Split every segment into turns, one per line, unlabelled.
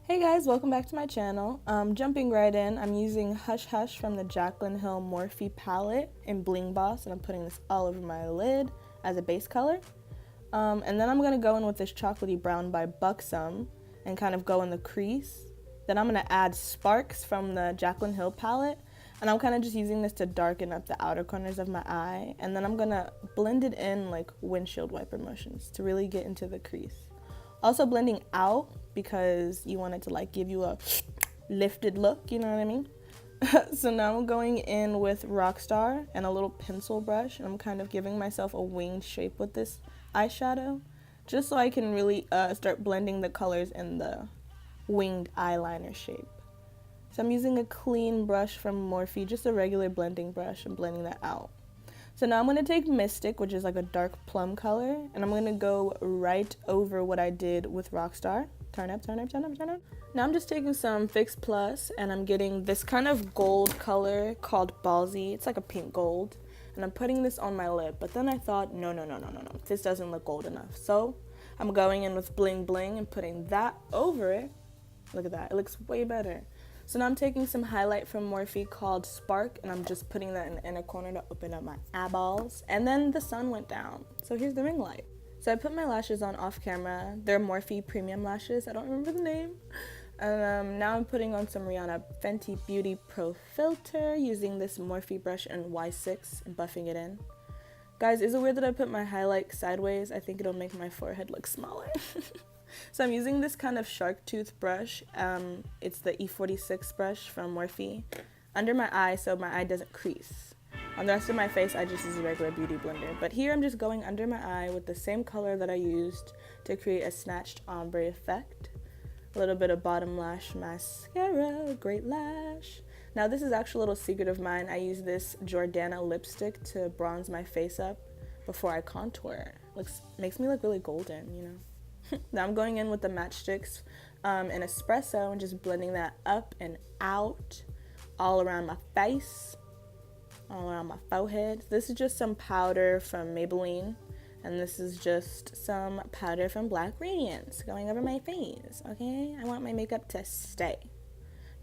Hey guys, welcome back to my channel. Jumping right in, I'm using Hush Hush from the Jaclyn Hill Morphe palette in Bling Boss, and I'm putting this all over my lid as a base color. And then I'm going to go in with this chocolatey brown by Buxom and kind of go in the crease. Then I'm going to add Sparks from the Jaclyn Hill palette, and I'm kind of just using this to darken up the outer corners of my eye. And then I'm going to blend it in like windshield wiper motions to really get into the crease. Also blending out because you want it to like give you a lifted look, you know what I mean? So now I'm going in with Rockstar and a little pencil brush, and I'm kind of giving myself a winged shape with this eyeshadow, just so I can really start blending the colors in the winged eyeliner shape. So I'm using a clean brush from Morphe, just a regular blending brush, and blending that out. So now I'm going to take Mystic, which is like a dark plum color, and I'm going to go right over what I did with Rockstar. Turn up, turn up, turn up, turn up. Now I'm just taking some Fix Plus, and I'm getting this kind of gold color called Ballsy. It's like a pink gold, and I'm putting this on my lip. But then I thought, no, this doesn't look gold enough. So I'm going in with Bling Bling and putting that over it. Look at that, it looks way better. So now I'm taking some highlight from Morphe called Spark, and I'm just putting that in the inner corner to open up my eyeballs. And then the sun went down, so here's the ring light. So I put my lashes on off camera. They're Morphe premium lashes, I don't remember the name. And now I'm putting on some Rihanna Fenty Beauty Pro Filter using this Morphe brush and Y6 and buffing it in. Guys, is it weird that I put my highlight sideways? I think it'll make my forehead look smaller. So I'm using this kind of shark tooth brush. It's the E46 brush from Morphe under my eye so my eye doesn't crease. On the rest of my face, I just use a regular beauty blender. But here I'm just going under my eye with the same color that I used to create a snatched ombre effect. A little bit of bottom lash mascara, great lash. Now this is actually a little secret of mine. I use this Jordana lipstick to bronze my face up before I contour. Makes me look really golden, you know. Now I'm going in with the matchsticks in Espresso and just blending that up and out all around my face, all around my forehead. This is just some powder from Maybelline, and this is just some powder from Black Radiance going over my face, okay? I want my makeup to stay.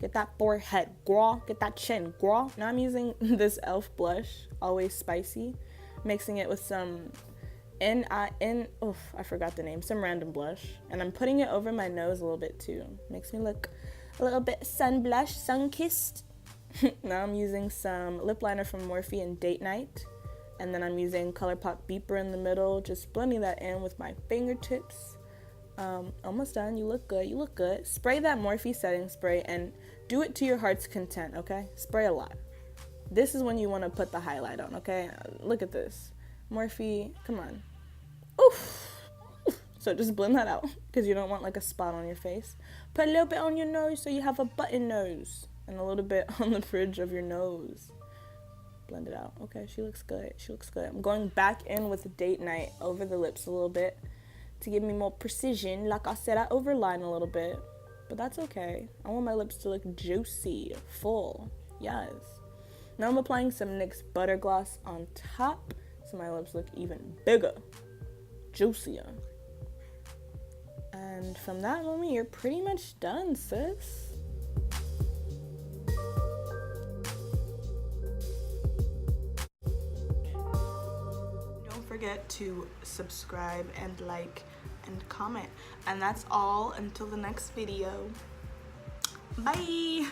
Get that forehead, girl. Get that chin, girl. Now I'm using this e.l.f. blush, Always Spicy, mixing it with some I forgot the name, some random blush, and I'm putting it over my nose a little bit too. Makes me look a little bit sun-kissed. Now I'm using some lip liner from Morphe and Date Night, and then I'm using ColourPop Beeper in the middle, just blending that in with my fingertips. Almost done. You look good, you look good. Spray that Morphe setting spray and do it to your heart's content, okay? Spray a lot. This is when you want to put the highlight on, okay? Look at this. Morphe, come on. Oof. So just blend that out because you don't want like a spot on your face. Put a little bit on your nose so you have a button nose, and a little bit on the bridge of your nose. Blend it out. Okay, she looks good. She looks good. I'm going back in with Date Night over the lips a little bit to give me more precision. Like I said, I overline a little bit, but that's okay. I want my lips to look juicy, full. Yes. Now I'm applying some NYX Butter Gloss on top so my lips look even bigger, juicier. And from that moment, you're pretty much done, sis. Don't forget to subscribe and like and comment. And that's all until the next video. Bye!